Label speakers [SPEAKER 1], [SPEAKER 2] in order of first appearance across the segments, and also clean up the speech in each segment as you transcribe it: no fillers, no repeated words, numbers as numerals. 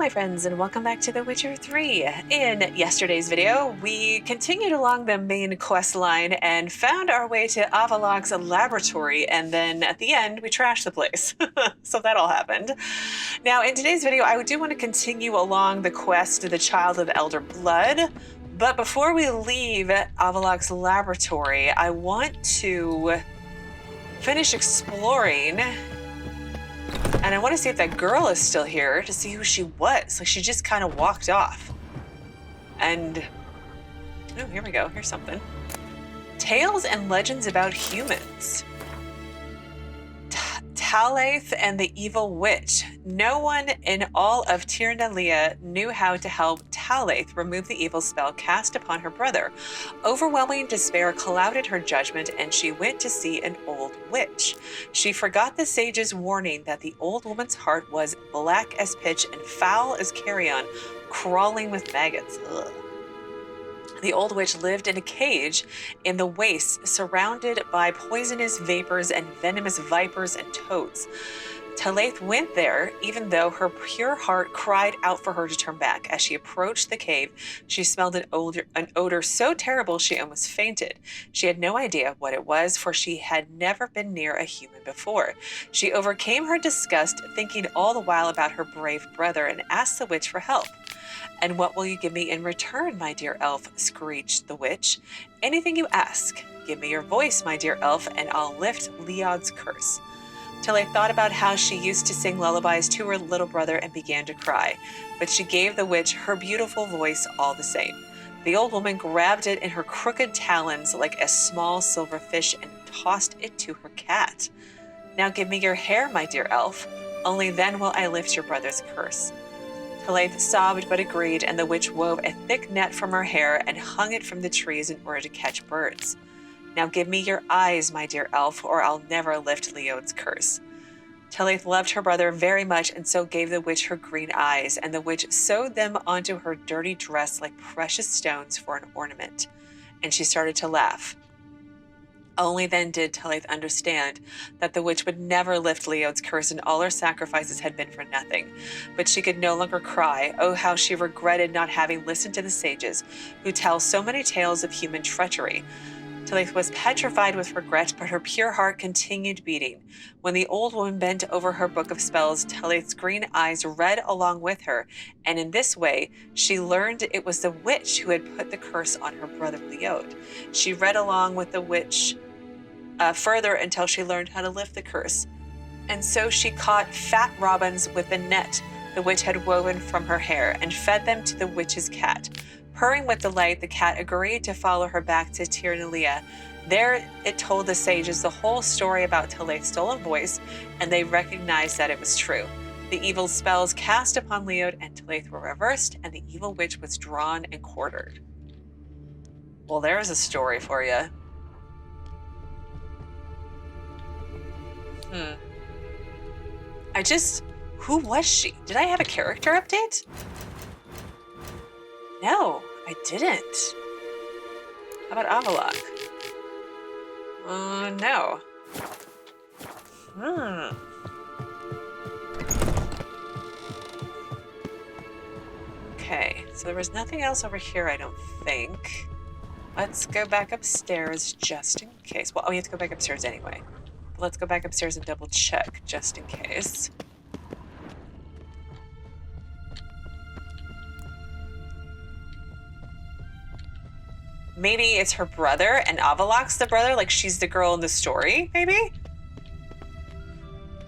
[SPEAKER 1] my friends, and welcome back to The Witcher 3. In yesterday's video, we continued along the main quest line and found our way to Avallac'h's laboratory, and then at the end, we trashed the place. So that all happened. Now, in today's video, I do want to continue along the quest to the Child of Elder Blood, but before we leave Avallac'h's laboratory, I want to finish exploring. And I want to see if that girl is still here to see who she was. Like, she just kind of walked off. And, oh, here we go. Here's something. Tales and legends about humans. Talaith and the Evil Witch. No one in all of Cirilla knew how to help Talaith remove the evil spell cast upon her brother. Overwhelming despair clouded her judgment, and she went to see an old witch. She forgot the sage's warning that the old woman's heart was black as pitch and foul as carrion, crawling with maggots. Ugh. The old witch lived in a cage in the wastes, surrounded by poisonous vapors and venomous vipers and toads. Talaith went there, even though her pure heart cried out for her to turn back. As she approached the cave, she smelled an odor so terrible she almost fainted. She had no idea what it was, for she had never been near a human before. She overcame her disgust, thinking all the while about her brave brother, and asked the witch for help. "And what will you give me in return, my dear elf?" screeched the witch. "Anything you ask. Give me your voice, my dear elf, and I'll lift Leod's curse." Talaith thought about how she used to sing lullabies to her little brother and began to cry, but she gave the witch her beautiful voice all the same. The old woman grabbed it in her crooked talons like a small silver fish and tossed it to her cat. "Now give me your hair, my dear elf. Only then will I lift your brother's curse." Talaith sobbed but agreed, and the witch wove a thick net from her hair and hung it from the trees in order to catch birds. "Now give me your eyes, my dear elf, or I'll never lift Leod's curse." Talaith loved her brother very much, and so gave the witch her green eyes, and the witch sewed them onto her dirty dress like precious stones for an ornament. And she started to laugh. Only then did Talaith understand that the witch would never lift Leod's curse, and all her sacrifices had been for nothing. But she could no longer cry. Oh, how she regretted not having listened to the sages, who tell so many tales of human treachery. Talaith was petrified with regret, but her pure heart continued beating. When the old woman bent over her book of spells, Talaith's green eyes read along with her, and in this way, she learned it was the witch who had put the curse on her brother Leod. She read along with the witch further until she learned how to lift the curse. And so she caught fat robins with the net the witch had woven from her hair and fed them to the witch's cat. Purring with delight, the cat agreed to follow her back to Cirilla. There it told the sages the whole story about Talaith's stolen voice, and they recognized that it was true. The evil spells cast upon Leod and Talaith were reversed, and the evil witch was drawn and quartered. Well, there's a story for you. Who was she? Did I have a character update? No, I didn't. How about Avallac'h? No. Okay, so there was nothing else over here, I don't think. Let's go back upstairs just in case. Well, we have to go back upstairs anyway. But let's go back upstairs and double check just in case. Maybe it's her brother and Avallac'h's the brother, like she's the girl in the story, maybe?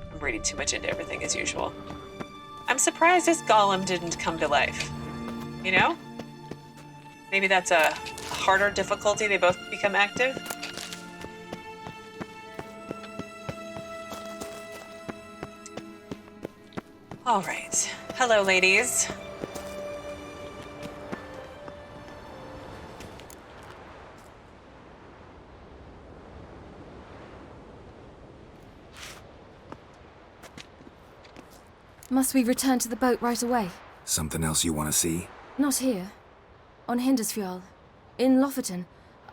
[SPEAKER 1] I'm reading too much into everything as usual. I'm surprised this Golem didn't come to life. You know? Maybe that's a harder difficulty, they both become active. All right. Hello, ladies.
[SPEAKER 2] Must we return to the boat right away?
[SPEAKER 3] Something else you want to see?
[SPEAKER 2] Not here. On Skjall. In Lofoten.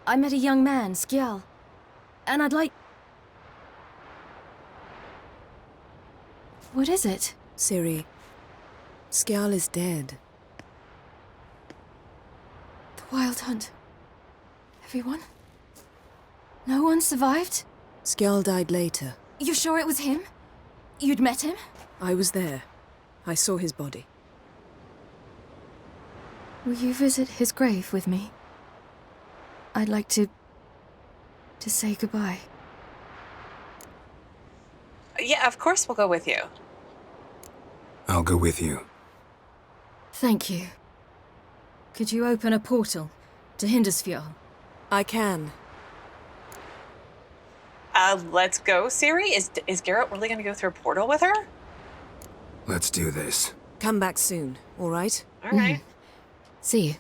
[SPEAKER 2] I met a young man, Skjall. And I'd like... What is it?
[SPEAKER 4] Ciri. Skjall is dead.
[SPEAKER 2] The Wild Hunt. Everyone? No one survived?
[SPEAKER 4] Skjall died later.
[SPEAKER 2] You sure it was him? You'd met him?
[SPEAKER 4] I was there. I saw his body.
[SPEAKER 2] Will you visit his grave with me? I'd like to say goodbye.
[SPEAKER 1] Yeah, of course we'll go with you.
[SPEAKER 3] I'll go with you.
[SPEAKER 2] Thank you. Could you open a portal to Hindersfjall?
[SPEAKER 4] I can.
[SPEAKER 1] Let's go, Ciri. Is Geralt really going to go through a portal with her?
[SPEAKER 3] Let's do this.
[SPEAKER 4] Come back soon, all right?
[SPEAKER 1] All right.
[SPEAKER 2] See you.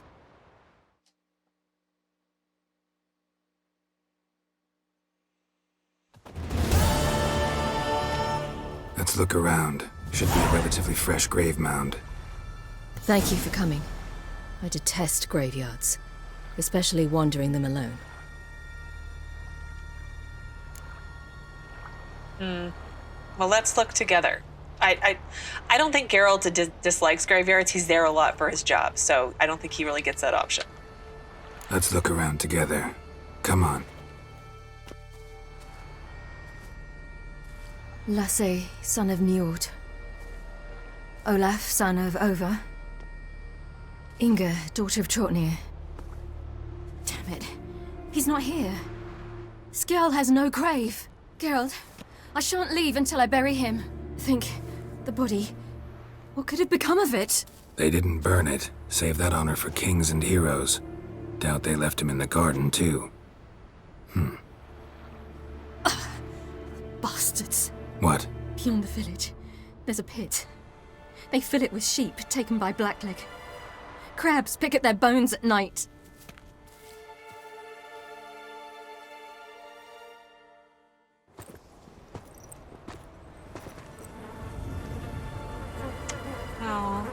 [SPEAKER 3] Let's look around. Should be a relatively fresh grave mound.
[SPEAKER 2] Thank you for coming. I detest graveyards, especially wandering them alone.
[SPEAKER 1] Well, let's look together. I don't think Geralt dislikes graveyards. He's there a lot for his job, so I don't think he really gets that option.
[SPEAKER 3] Let's look around together. Come on.
[SPEAKER 2] Lasse, son of Njord. Olaf, son of Over. Inga, daughter of Trotnir. Damn it. He's not here. Skjall has no grave. Geralt, I shan't leave until I bury him. Think, the body. What could have become of it?
[SPEAKER 3] They didn't burn it. Save that honor for kings and heroes. Doubt they left him in the garden, too.
[SPEAKER 2] Bastards.
[SPEAKER 3] What?
[SPEAKER 2] Beyond the village, there's a pit. They fill it with sheep taken by Blackleg. Crabs pick at their bones at night.
[SPEAKER 1] Oh.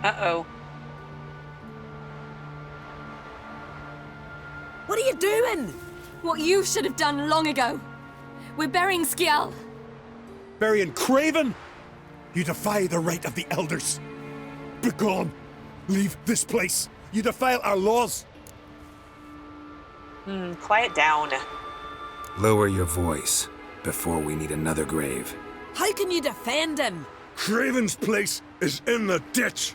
[SPEAKER 1] Uh-oh.
[SPEAKER 4] What are you doing?
[SPEAKER 2] What you should have done long ago. We're burying Skjall.
[SPEAKER 5] Burying Craven? You defy the right of the elders. Begone! Leave this place. You defile our laws.
[SPEAKER 1] Quiet down.
[SPEAKER 3] Lower your voice before we need another grave.
[SPEAKER 4] How can you defend him?
[SPEAKER 5] Craven's place is in the ditch.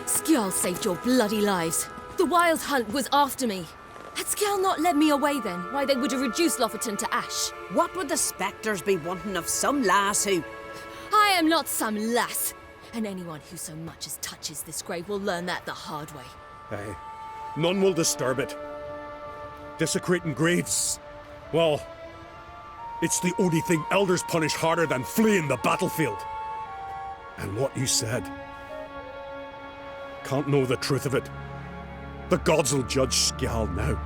[SPEAKER 2] Skjall saved your bloody lives. The Wild Hunt was after me. Had Skjall not led me away then, why they would have reduced Lofoten to ash.
[SPEAKER 6] What would the spectres be wanting of some lass who...
[SPEAKER 2] I am not some lass. And anyone who so much as touches this grave will learn that the hard way.
[SPEAKER 5] Aye. None will disturb it. Desecrating graves. Well, it's the only thing elders punish harder than fleeing the battlefield. And what you said. Can't know the truth of it. The gods will judge Skjall now.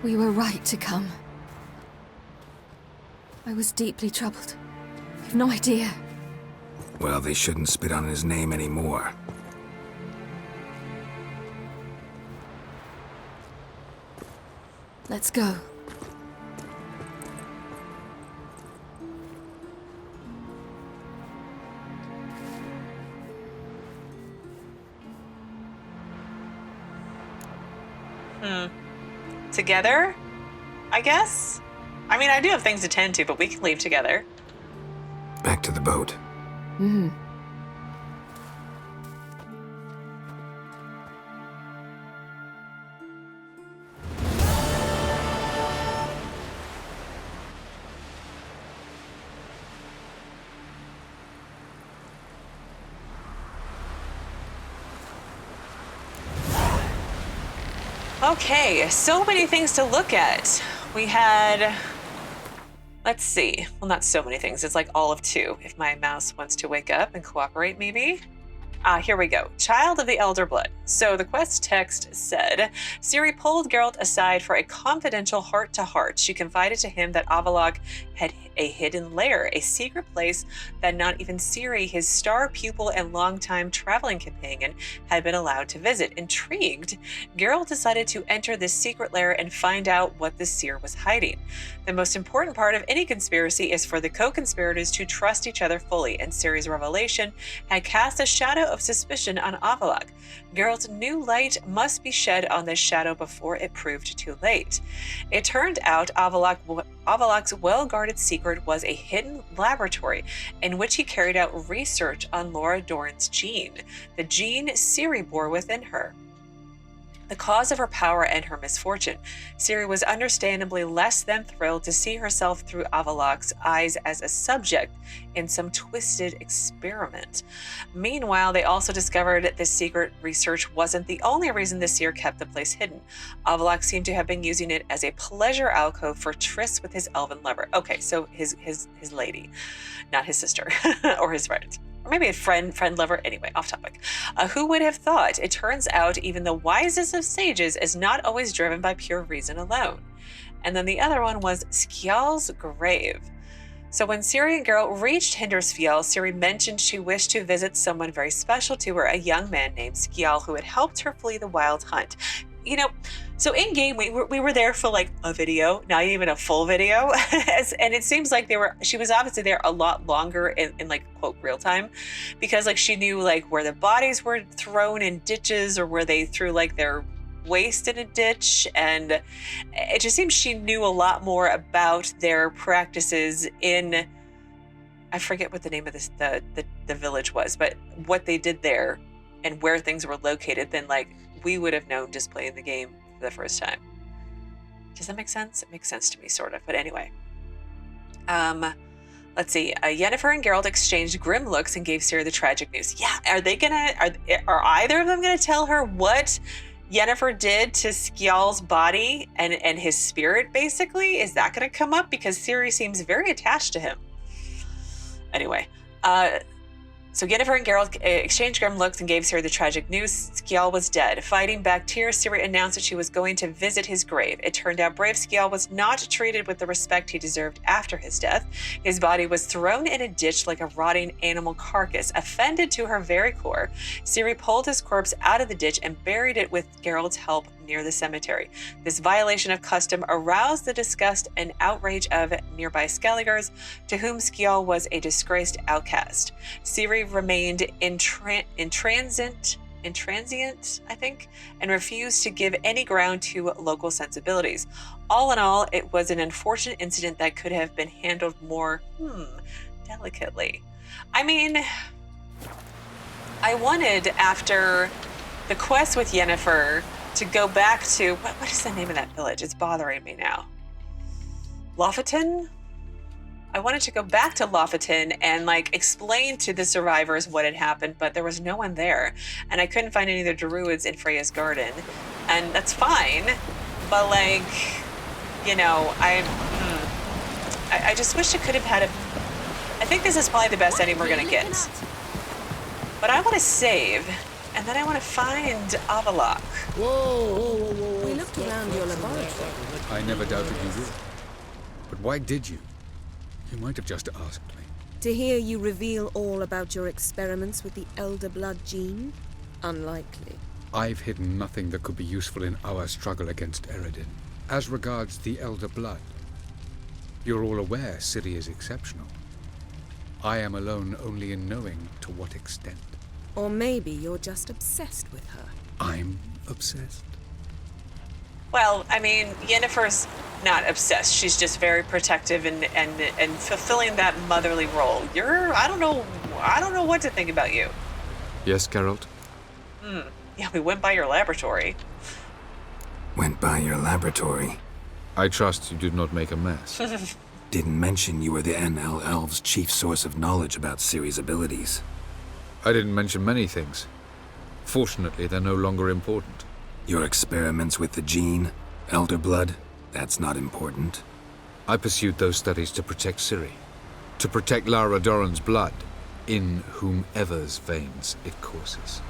[SPEAKER 2] We were right to come. I was deeply troubled. You've no idea.
[SPEAKER 3] Well, they shouldn't spit on his name anymore.
[SPEAKER 2] Let's go.
[SPEAKER 1] Together? I guess? I mean, I do have things to tend to, but we can leave together.
[SPEAKER 3] Back to the boat.
[SPEAKER 1] Okay, so many things to look at. We had, let's see. Well, not so many things. It's like all of 2. If my mouse wants to wake up and cooperate, maybe. Here we go. Child of the Elder Blood. So the quest text said, Ciri pulled Geralt aside for a confidential heart-to-heart. She confided to him that Avallac'h had a hidden lair, a secret place that not even Ciri, his star pupil and longtime traveling companion, had been allowed to visit. Intrigued, Geralt decided to enter this secret lair and find out what the seer was hiding. The most important part of any conspiracy is for the co-conspirators to trust each other fully, and Ciri's revelation had cast a shadow of suspicion on Avallac'h. Geralt's new light must be shed on this shadow before it proved too late. It turned out Avallac'h's well-guarded secret was a hidden laboratory in which he carried out research on Laura Doran's gene, the gene Ciri bore within her. The cause of her power and her misfortune, Ciri was understandably less than thrilled to see herself through Avallac'h's eyes as a subject in some twisted experiment. Meanwhile, they also discovered this secret research wasn't the only reason the seer kept the place hidden. Avallac'h seemed to have been using it as a pleasure alcove for Triss with his elven lover. Okay, so his lady, not his sister or his friend. Or maybe a friend lover. Anyway, off topic. Who would have thought? It turns out even the wisest of sages is not always driven by pure reason alone. And then the other one was Skjall's grave. So when Ciri and Geralt reached Hindarsfjall, Ciri mentioned she wished to visit someone very special to her, a young man named Skjall who had helped her flee the wild hunt. You know, so in game we were there for like a video, not even a full video, and it seems like she was obviously there a lot longer in like quote real time, because like she knew like where the bodies were thrown in ditches or where they threw like their waste in a ditch, and it just seems she knew a lot more about their practices in, I forget what the name of this the village was, but what they did there and where things were located than like we would have known just playing the game for the first time. Does that make sense? It makes sense to me, sort of. But anyway, let's see. Yennefer and Geralt exchanged grim looks and gave Ciri the tragic news. Yeah, are either of them gonna tell her what Yennefer did to Skjall's body and his spirit? Basically, is that gonna come up? Because Ciri seems very attached to him. Anyway, so Yennefer and Geralt exchanged grim looks and gave Ciri the tragic news. Skjall was dead. Fighting back tears, Ciri announced that she was going to visit his grave. It turned out brave Skjall was not treated with the respect he deserved after his death. His body was thrown in a ditch like a rotting animal carcass. Offended to her very core, Ciri pulled his corpse out of the ditch and buried it with Geralt's help near the cemetery. This violation of custom aroused the disgust and outrage of nearby Skelligers, to whom Skjall was a disgraced outcast. Ciri remained intransient, I think, and refused to give any ground to local sensibilities. All in all, it was an unfortunate incident that could have been handled more, delicately. I mean, I wanted, after the quest with Yennefer, to go back to, what is the name of that village? It's bothering me now. Lofoten? I wanted to go back to Lofoten and like explain to the survivors what had happened, but there was no one there. And I couldn't find any of the druids in Freya's garden. And that's fine, but like, you know, I just wish it could have had I think this is probably the best ending we're gonna get. But I want to save, and then I want to find Avallac'h.
[SPEAKER 4] Whoa. We looked around your laboratory.
[SPEAKER 7] I never doubted you would. But why did you? You might have just asked me.
[SPEAKER 4] To hear you reveal all about your experiments with the Elder Blood gene? Unlikely.
[SPEAKER 7] I've hidden nothing that could be useful in our struggle against Eredin. As regards the Elder Blood, you're all aware Ciri is exceptional. I am alone only in knowing to what extent.
[SPEAKER 4] Or maybe you're just obsessed with her.
[SPEAKER 7] I'm obsessed.
[SPEAKER 1] Well, I mean, Yennefer's not obsessed. She's just very protective and fulfilling that motherly role. I don't know what to think about you.
[SPEAKER 7] Yes, Geralt?
[SPEAKER 1] Yeah, we went by your laboratory.
[SPEAKER 3] Went by your laboratory?
[SPEAKER 7] I trust you did not make a mess.
[SPEAKER 3] Didn't mention you were the NL Elves' chief source of knowledge about Ciri's abilities.
[SPEAKER 7] I didn't mention many things. Fortunately, they're no longer important.
[SPEAKER 3] Your experiments with the gene, elder blood, that's not important.
[SPEAKER 7] I pursued those studies to protect Ciri. To protect Lara Doran's blood, in whomever's veins it courses.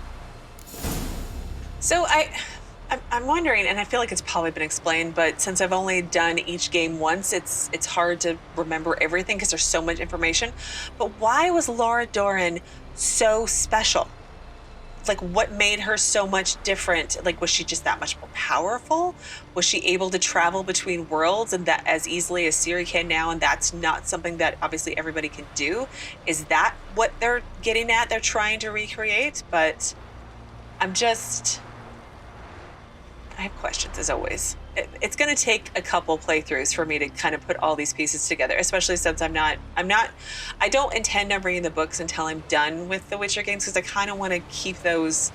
[SPEAKER 1] So I'm wondering, and I feel like it's probably been explained, but since I've only done each game once, it's hard to remember everything because there's so much information. But why was Lara Doran so special? Like, what made her so much different? Like, was she just that much more powerful? Was she able to travel between worlds and that as easily as Ciri can now? And that's not something that obviously everybody can do. Is that what they're getting at? They're trying to recreate, but I have questions as always. It's going to take a couple playthroughs for me to kind of put all these pieces together, especially since I don't intend on reading the books until I'm done with the Witcher games because I kind of want to keep those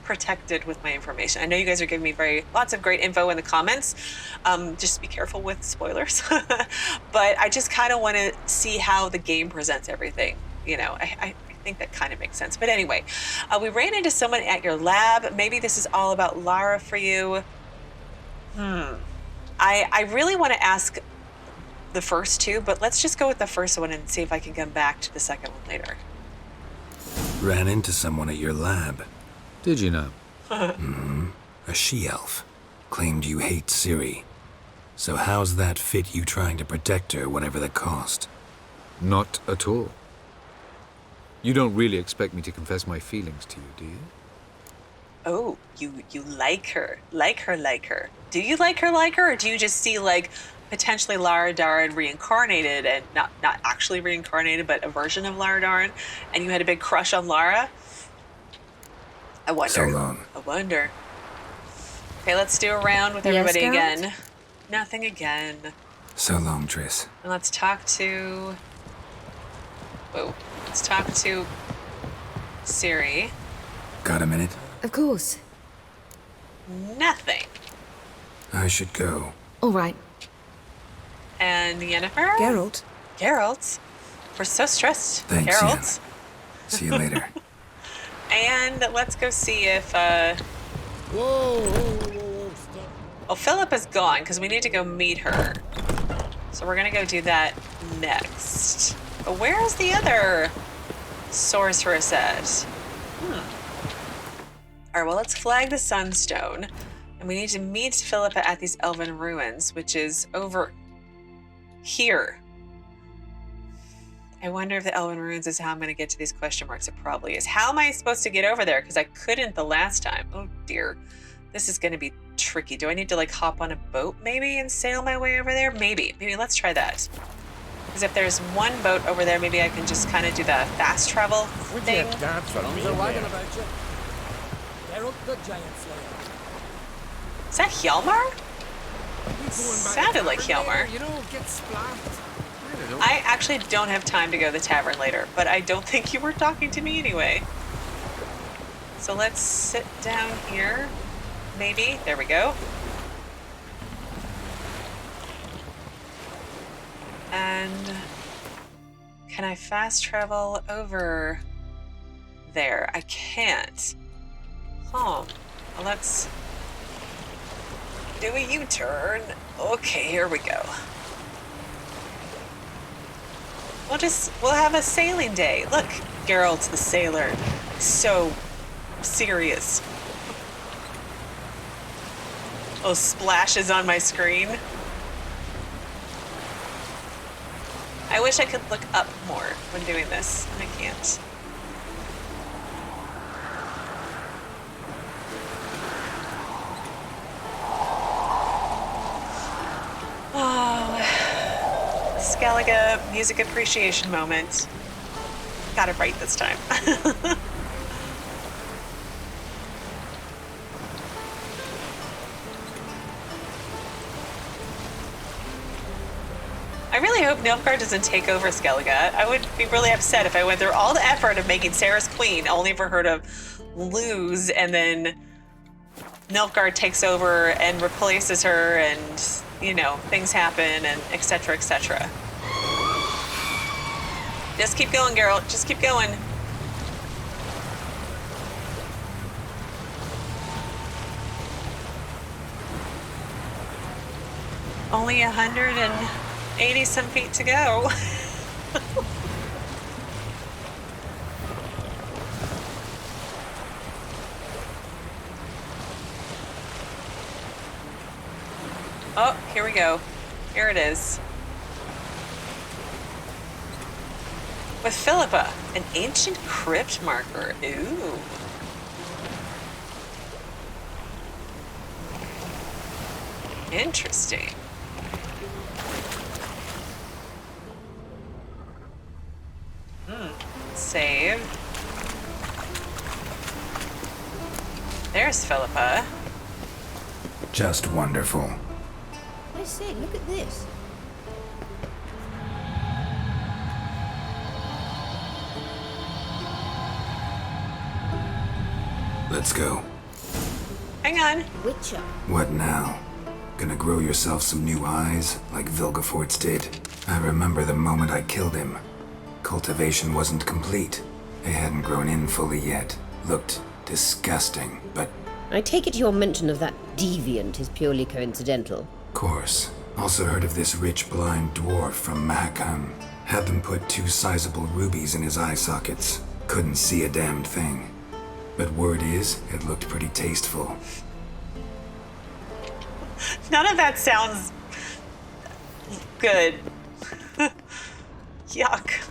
[SPEAKER 1] protected with my information. I know you guys are giving me lots of great info in the comments. Just be careful with spoilers. But I just kind of want to see how the game presents everything. You know, I think that kind of makes sense. But anyway, we ran into someone at your lab. Maybe this is all about Lara for you. I really want to ask the first two, but let's just go with the first one and see if I can come back to the second one later.
[SPEAKER 3] Ran into someone at your lab.
[SPEAKER 7] Did you know?
[SPEAKER 3] A she-elf. Claimed you hate Ciri. So how's that fit you trying to protect her, whatever the cost?
[SPEAKER 7] Not at all. You don't really expect me to confess my feelings to you, do you?
[SPEAKER 1] Oh, you like her. Like her. Do you like her, or do you just see, like, potentially Lara Doran reincarnated and not actually reincarnated, but a version of Lara Doran, and you had a big crush on Lara? I wonder.
[SPEAKER 3] So long.
[SPEAKER 1] I wonder. Okay, let's do a round with everybody again. Nothing again.
[SPEAKER 3] So long, Triss.
[SPEAKER 1] And let's talk to... Whoa. Let's talk to Ciri.
[SPEAKER 3] Got a minute?
[SPEAKER 2] Of course.
[SPEAKER 1] Nothing.
[SPEAKER 3] I should go.
[SPEAKER 2] All right.
[SPEAKER 1] And Yennefer? Geralt. We're so stressed.
[SPEAKER 3] Thanks,
[SPEAKER 1] Geralt.
[SPEAKER 3] Yen. See you later.
[SPEAKER 1] And let's go see if,
[SPEAKER 5] Whoa, stop.
[SPEAKER 1] Well, Philippa's gone because we need to go meet her. So we're going to go do that next. But where is the other sorceress at? All right, well, let's flag the Sunstone. And we need to meet Philippa at these elven ruins, which is over here. I wonder if the elven ruins is how I'm going to get to these question marks. It probably is. How am I supposed to get over there? Because I couldn't the last time. Oh, dear. This is going to be tricky. Do I need to, like, hop on a boat, maybe, and sail my way over there? Maybe. Let's try that. Because if there's one boat over there, maybe I can just kind of do the fast travel thing. Is that Hjalmar? Sounded like Hjalmar. I actually don't have time to go to the tavern later, but I don't think you were talking to me anyway. So let's sit down here. Maybe. There we go. And can I fast travel over there? I can't. Well, let's do a U-turn. Okay, here we go. We'll have a sailing day. Look, Geralt the sailor. So serious. Oh, splashes on my screen. I wish I could look up more when doing this, and I can't. Oh, Skellige music appreciation moment. Got it right this time. I really hope Nilfgaard doesn't take over Skellige. I would be really upset if I went through all the effort of making Sarah's queen only for her to lose, and then Nilfgaard takes over and replaces her, and, you know, things happen, and etc., etc. Just keep going, Geralt. Just keep going. Only 180 some feet to go. Oh, here we go. Here it is. With Philippa, an ancient crypt marker. Ooh. Interesting. Save. There's Philippa.
[SPEAKER 3] Just wonderful.
[SPEAKER 8] I say, look at this.
[SPEAKER 3] Let's go.
[SPEAKER 1] Hang on.
[SPEAKER 8] Witcher.
[SPEAKER 3] What now? Gonna grow yourself some new eyes, like Vilgefortz did? I remember the moment I killed him. Cultivation wasn't complete. They hadn't grown in fully yet. Looked disgusting, but...
[SPEAKER 8] I take it your mention of that deviant is purely coincidental.
[SPEAKER 3] Course. Also heard of this rich blind dwarf from Mahakam. Had them put 2 sizable rubies in his eye sockets. Couldn't see a damned thing. But word is, it looked pretty tasteful.
[SPEAKER 1] None of that sounds good. Yuck.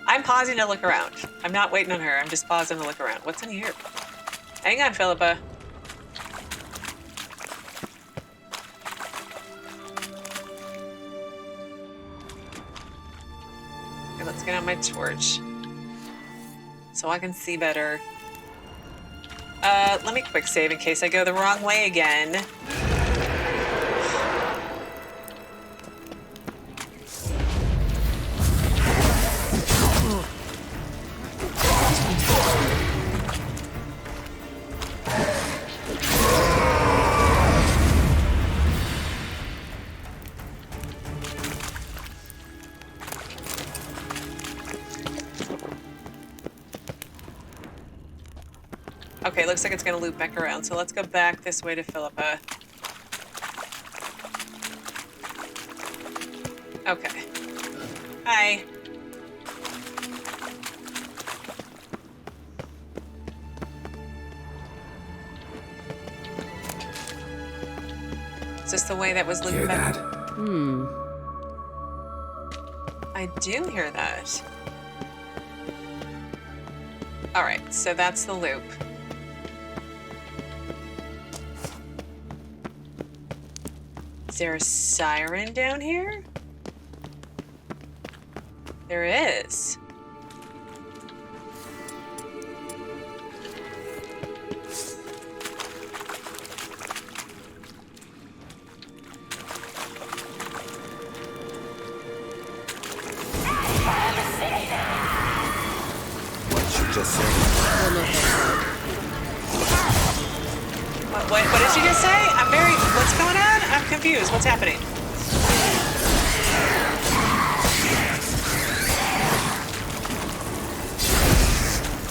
[SPEAKER 1] I'm pausing to look around. I'm not waiting on her. I'm just pausing to look around. What's in here? Hang on, Philippa. Okay, let's get out my torch so I can see better. Let me quick save in case I go the wrong way again. Okay, looks like it's gonna loop back around, so let's go back this way to Philippa. Okay. Hi. Is this the way that was looping
[SPEAKER 3] Hear
[SPEAKER 1] back?
[SPEAKER 3] that?
[SPEAKER 1] I do hear that. Alright, so that's the loop. Is there a siren down here? There is.
[SPEAKER 3] What you just said?
[SPEAKER 1] What did you just say? What's going on? I'm confused. What's happening?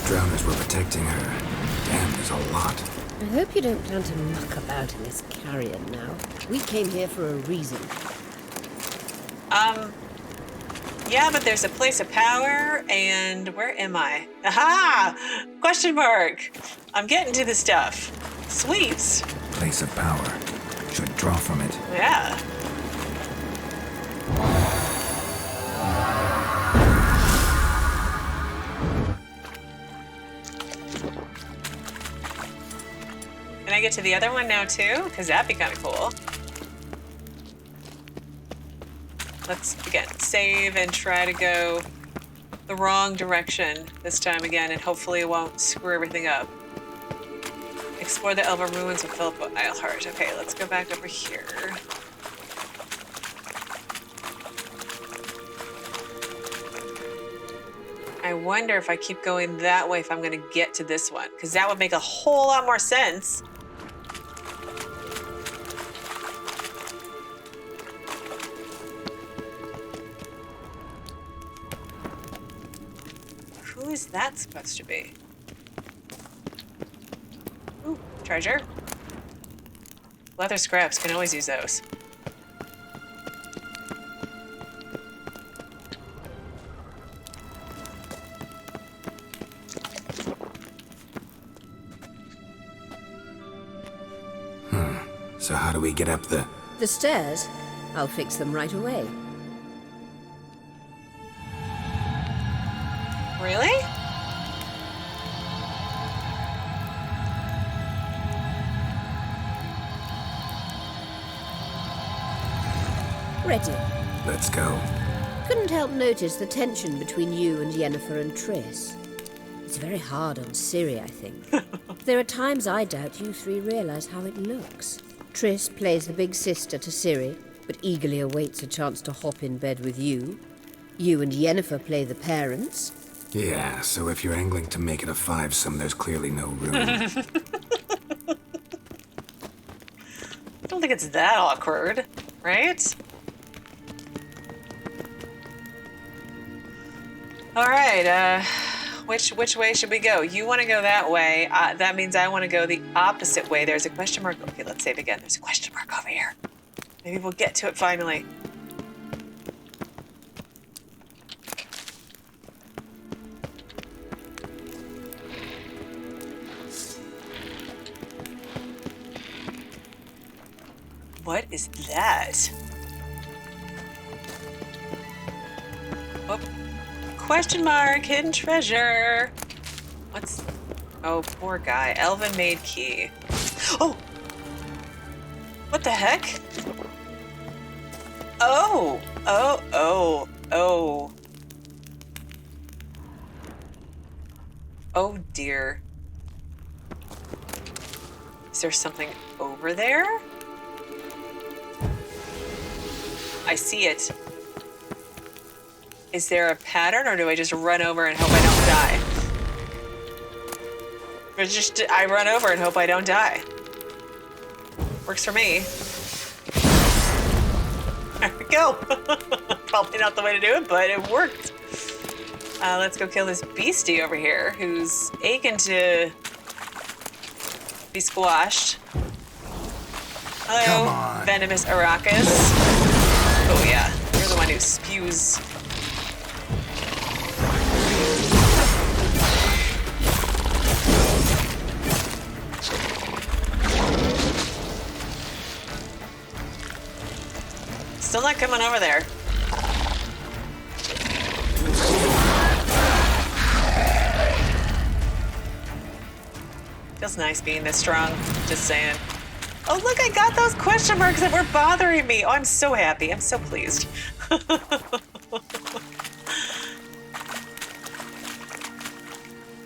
[SPEAKER 3] Drowners were protecting her. Damn, there's a lot.
[SPEAKER 8] I hope you don't plan to muck about in this carrion now. We came here for a reason.
[SPEAKER 1] Yeah, but there's a place of power, and where am I? Aha! Question mark! I'm getting to the stuff. Sweet.
[SPEAKER 3] Place of power. Should draw from it.
[SPEAKER 1] Yeah. Can I get to the other one now too? Because that'd be kind of cool. Let's, again, save and try to go the wrong direction this time again, and hopefully it won't screw everything up. Explore the Elven ruins of Philippa Eilhart. Okay, let's go back over here. I wonder if I keep going that way if I'm going to get to this one, because that would make a whole lot more sense. is that supposed to be? Ooh, treasure. Leather scraps, can always use those.
[SPEAKER 3] So how do we get up the...
[SPEAKER 8] The stairs? I'll fix them right away.
[SPEAKER 1] Really?
[SPEAKER 8] Ready.
[SPEAKER 3] Let's go.
[SPEAKER 8] Couldn't help notice the tension between you and Yennefer and Triss. It's very hard on Ciri, I think. There are times I doubt you three realize how it looks. Triss plays the big sister to Ciri, but eagerly awaits a chance to hop in bed with you. You and Yennefer play the parents.
[SPEAKER 3] Yeah, so if you're angling to make it a fivesome, there's clearly no room.
[SPEAKER 1] I don't think it's that awkward, right? All right, which way should we go? You want to go that way. That means I want to go the opposite way. There's a question mark. Okay, let's save again. There's a question mark over here. Maybe we'll get to it finally. What is that? Oh. Question mark, hidden treasure. What's... Oh, poor guy. Elven made key. Oh! What the heck? Oh! Oh, oh, oh. Oh dear. Is there something over there? I see it. Is there a pattern, or do I just run over and hope I don't die? Or just I run over and hope I don't die. Works for me. There we go. Probably not the way to do it, but it worked. Let's go kill this beastie over here, who's aching to be squashed. Hello, venomous Arrakis. Oh yeah, you're the one who spews. Still not coming over there. Feels nice being this strong, just saying. Oh look, I got those question marks that were bothering me. Oh, I'm so happy, I'm so pleased.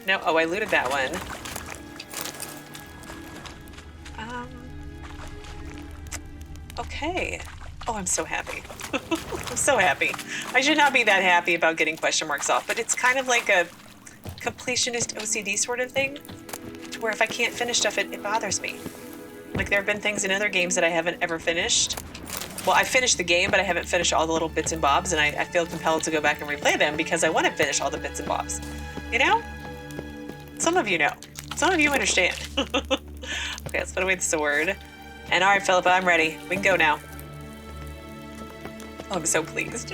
[SPEAKER 1] No, oh, I looted that one. Okay. Oh, I'm so happy. I'm so happy. I should not be that happy about getting question marks off, but it's kind of like a completionist OCD sort of thing, to where if I can't finish stuff, it bothers me. Like, there have been things in other games that I haven't ever finished. Well, I finished the game, but I haven't finished all the little bits and bobs, and I feel compelled to go back and replay them because I want to finish all the bits and bobs. You know? Some of you know. Some of you understand. Okay, let's put away the sword. And all right, Philippa, I'm ready. We can go now. Oh, I'm so pleased.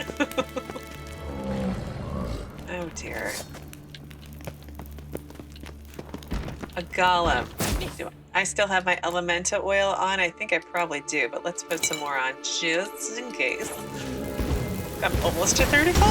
[SPEAKER 1] Oh, dear. A golem. I still have my Elementa oil on. I think I probably do, but let's put some more on just in case. I'm almost to 34.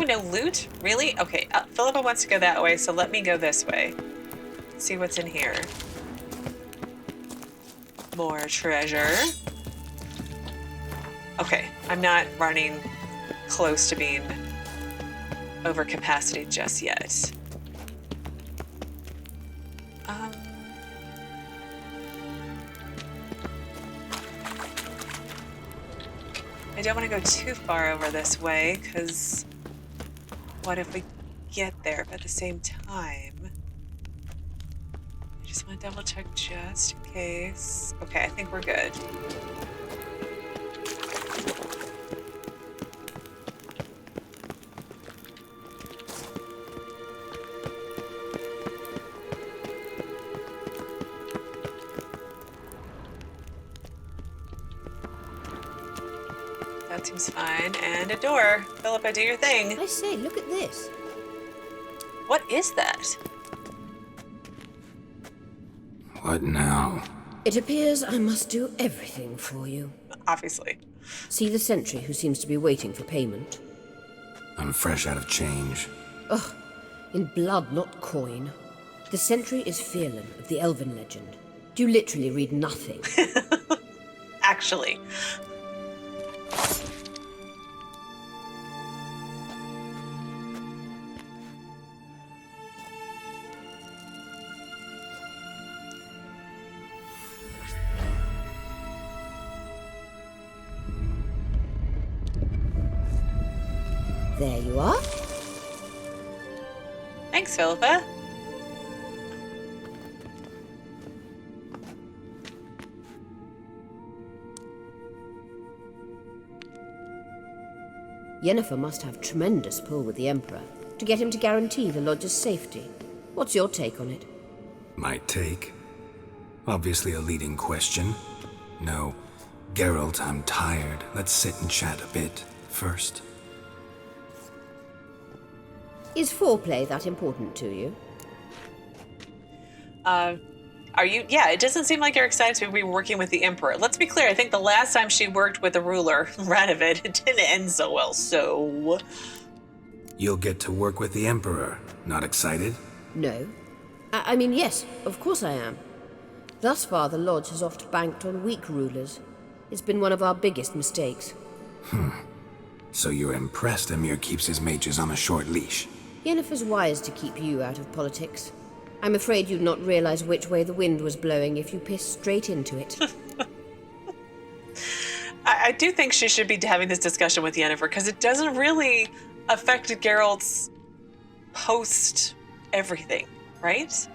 [SPEAKER 1] No loot? Really? Okay, Philippa wants to go that way, so let me go this way. See what's in here. More treasure. Okay, I'm not running close to being over capacity just yet. I don't want to go too far over this way, because what if we get there at the same time? I just want to double check just in case. Okay, I think we're good. That seems fine. And a door. Philippa, do your thing.
[SPEAKER 8] I say, look at this.
[SPEAKER 1] What is that?
[SPEAKER 3] What now?
[SPEAKER 8] It appears I must do everything for you.
[SPEAKER 1] Obviously.
[SPEAKER 8] See the sentry who seems to be waiting for payment?
[SPEAKER 3] I'm fresh out of change.
[SPEAKER 8] Ugh, in blood, not coin. The sentry is Firlan of the Elven legend. Do you literally read nothing?
[SPEAKER 1] Actually.
[SPEAKER 8] There you are.
[SPEAKER 1] Thanks, Philippa.
[SPEAKER 8] Yennefer must have tremendous pull with the Emperor to get him to guarantee the lodge's safety. What's your take on it?
[SPEAKER 3] My take? Obviously a leading question. No. Geralt, I'm tired. Let's sit and chat a bit first.
[SPEAKER 8] Is foreplay that important to you?
[SPEAKER 1] Are you? Yeah, it doesn't seem like you're excited to be working with the Emperor. Let's be clear, I think the last time she worked with the ruler, Radovid, it didn't end so well, so...
[SPEAKER 3] You'll get to work with the Emperor. Not excited?
[SPEAKER 8] No. I mean, yes, of course I am. Thus far, the Lodge has oft banked on weak rulers. It's been one of our biggest mistakes.
[SPEAKER 3] So you're impressed Emir keeps his mages on a short leash?
[SPEAKER 8] Yennefer's wise to keep you out of politics. I'm afraid you'd not realize which way the wind was blowing if you pissed straight into it.
[SPEAKER 1] I do think she should be having this discussion with Yennefer, because it doesn't really affect Geralt's post-everything, right?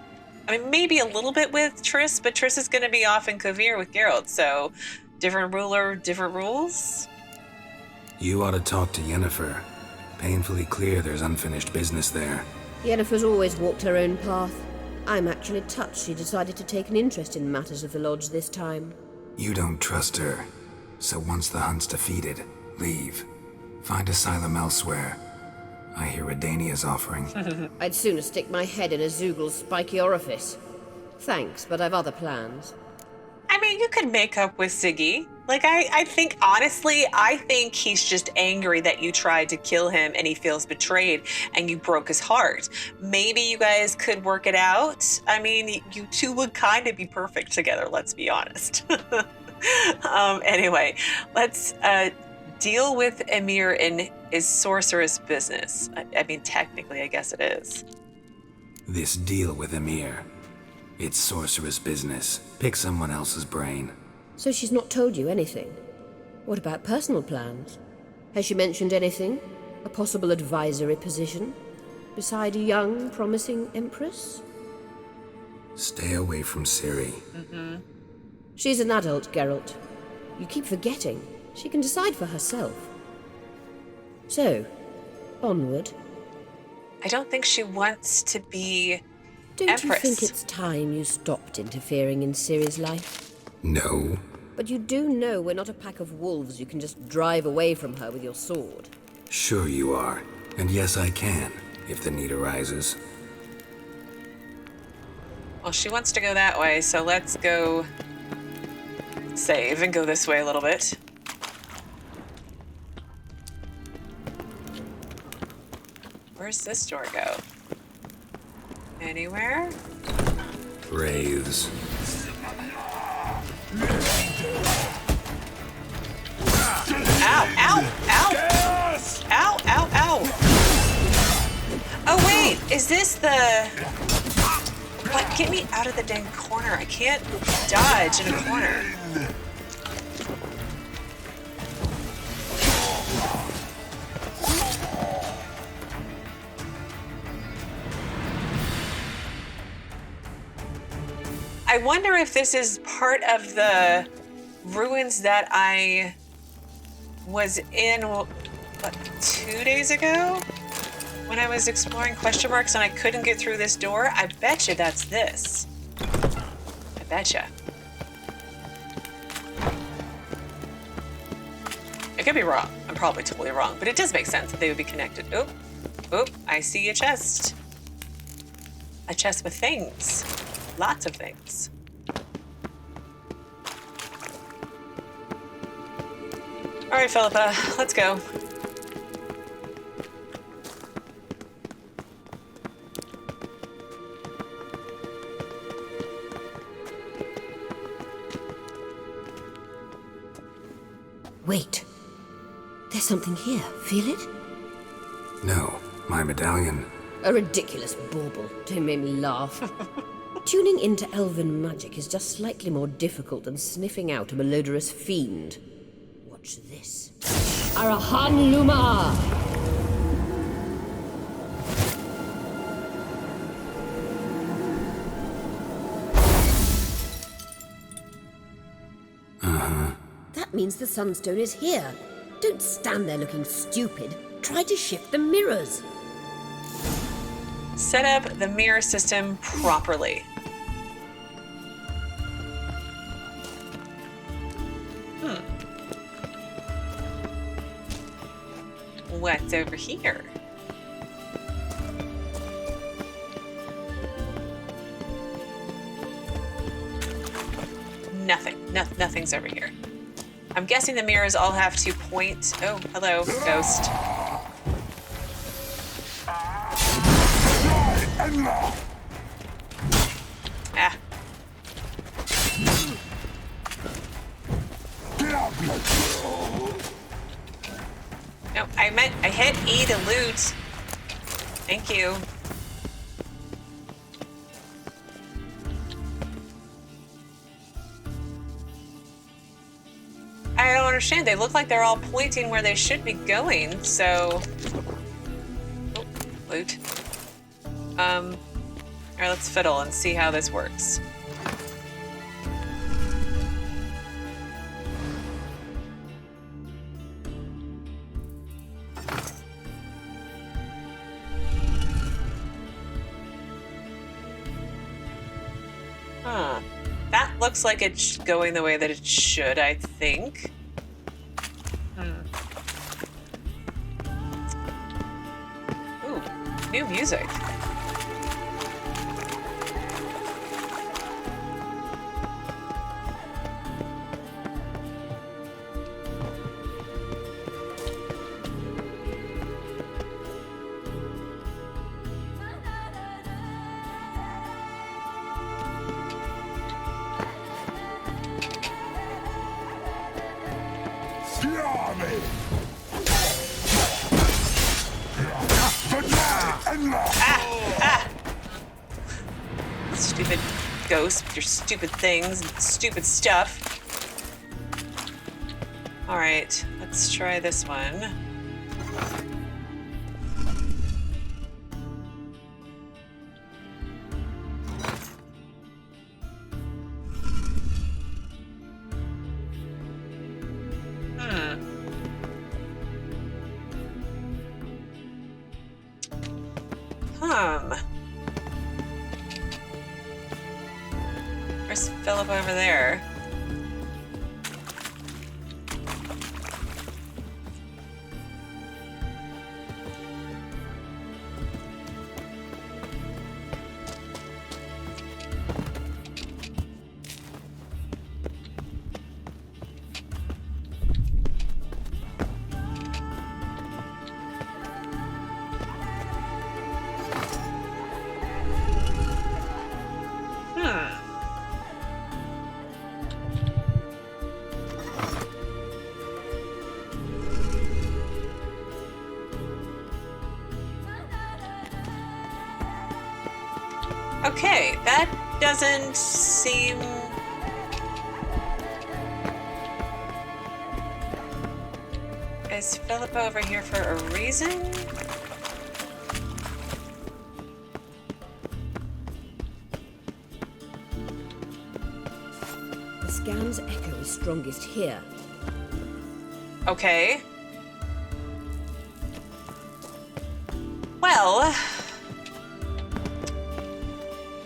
[SPEAKER 1] I mean, maybe a little bit with Triss, but Triss is going to be off in Kovir with Geralt, so different ruler, different rules?
[SPEAKER 3] You ought to talk to Yennefer. Painfully clear there's unfinished business there.
[SPEAKER 8] Yennefer's always walked her own path. I'm actually touched she decided to take an interest in matters of the Lodge this time.
[SPEAKER 3] You don't trust her. So once the hunt's defeated, leave. Find asylum elsewhere. I hear Redania's offering.
[SPEAKER 8] I'd sooner stick my head in a Zoogl's spiky orifice. Thanks, but I've other plans.
[SPEAKER 1] I mean, you could make up with Siggy. Like, I think, honestly, I think he's just angry that you tried to kill him and he feels betrayed and you broke his heart. Maybe you guys could work it out. I mean, you two would kind of be perfect together, let's be honest. Anyway, let's deal with Emir in his sorceress business. I mean, technically, I guess it is.
[SPEAKER 3] This deal with Emir. It's sorceress business. Pick someone else's brain.
[SPEAKER 8] So she's not told you anything? What about personal plans? Has she mentioned anything? A possible advisory position? Beside a young, promising empress?
[SPEAKER 3] Stay away from Ciri.
[SPEAKER 8] She's an adult, Geralt. You keep forgetting. She can decide for herself. So, onward.
[SPEAKER 1] I don't think she wants to be
[SPEAKER 8] Don't
[SPEAKER 1] Empress.
[SPEAKER 8] you think it's time you stopped interfering in Ciri's life?
[SPEAKER 3] No.
[SPEAKER 8] But you do know we're not a pack of wolves you can just drive away from her with your sword.
[SPEAKER 3] Sure you are. And yes, I can, if the need arises.
[SPEAKER 1] Well, she wants to go that way, so let's go save and go this way a little bit. Where's this door go? Anywhere?
[SPEAKER 3] Wraiths.
[SPEAKER 1] Ow, ow, ow! Ow, ow, ow! Oh wait, is this the... What? Get me out of the dang corner. I can't dodge in a corner. I wonder if this is part of the ruins that I was in, what, 2 days ago? When I was exploring question marks and I couldn't get through this door? I bet you that's this. I bet you. I could be wrong. I'm probably totally wrong, but it does make sense that they would be connected. Oop, oop, I see a chest. A chest with things. Lots of things. All right, Philippa, let's go.
[SPEAKER 8] Wait. There's something here. Feel it?
[SPEAKER 3] No, my medallion.
[SPEAKER 8] A ridiculous bauble. Don't make me laugh. Tuning into elven magic is just slightly more difficult than sniffing out a malodorous fiend. Watch this. Arahan Luma! That means the Sunstone is here. Don't stand there looking stupid. Try to shift the mirrors.
[SPEAKER 1] Set up the mirror system properly. What's over here? Nothing. Nothing's over here. I'm guessing the mirrors all have to point. Oh, hello, ghost. Ah. No, I hit E to loot. Thank you. I don't understand. They look like they're all pointing where they should be going, so... Oh, loot. Alright, let's fiddle and see how this works. Huh. That looks like it's going the way that it should, I think. Ooh, new music. Stupid ghosts with your stupid things and stupid stuff. Alright, let's try this one. Where's Philippa over there? Okay, that doesn't seem... Is Philippa over here for a reason?
[SPEAKER 8] Scan's echo is strongest here.
[SPEAKER 1] Okay. Well,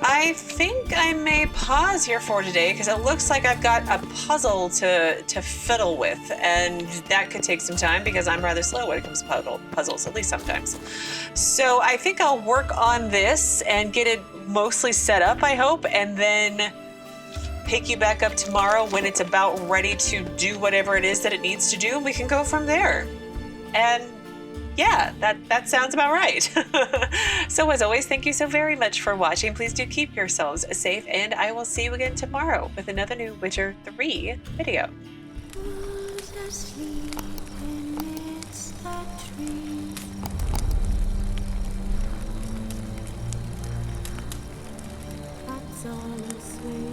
[SPEAKER 1] I think I may pause here for today because it looks like I've got a puzzle to fiddle with, and that could take some time because I'm rather slow when it comes to puzzles, at least sometimes. So I think I'll work on this and get it mostly set up, I hope, and then pick you back up tomorrow when it's about ready to do whatever it is that it needs to do, and we can go from there. And yeah, that sounds about right. So as always, thank you so very much for watching. Please do keep yourselves safe, and I will see you again tomorrow with another new Witcher 3 video.
[SPEAKER 4] That's all I'm saying.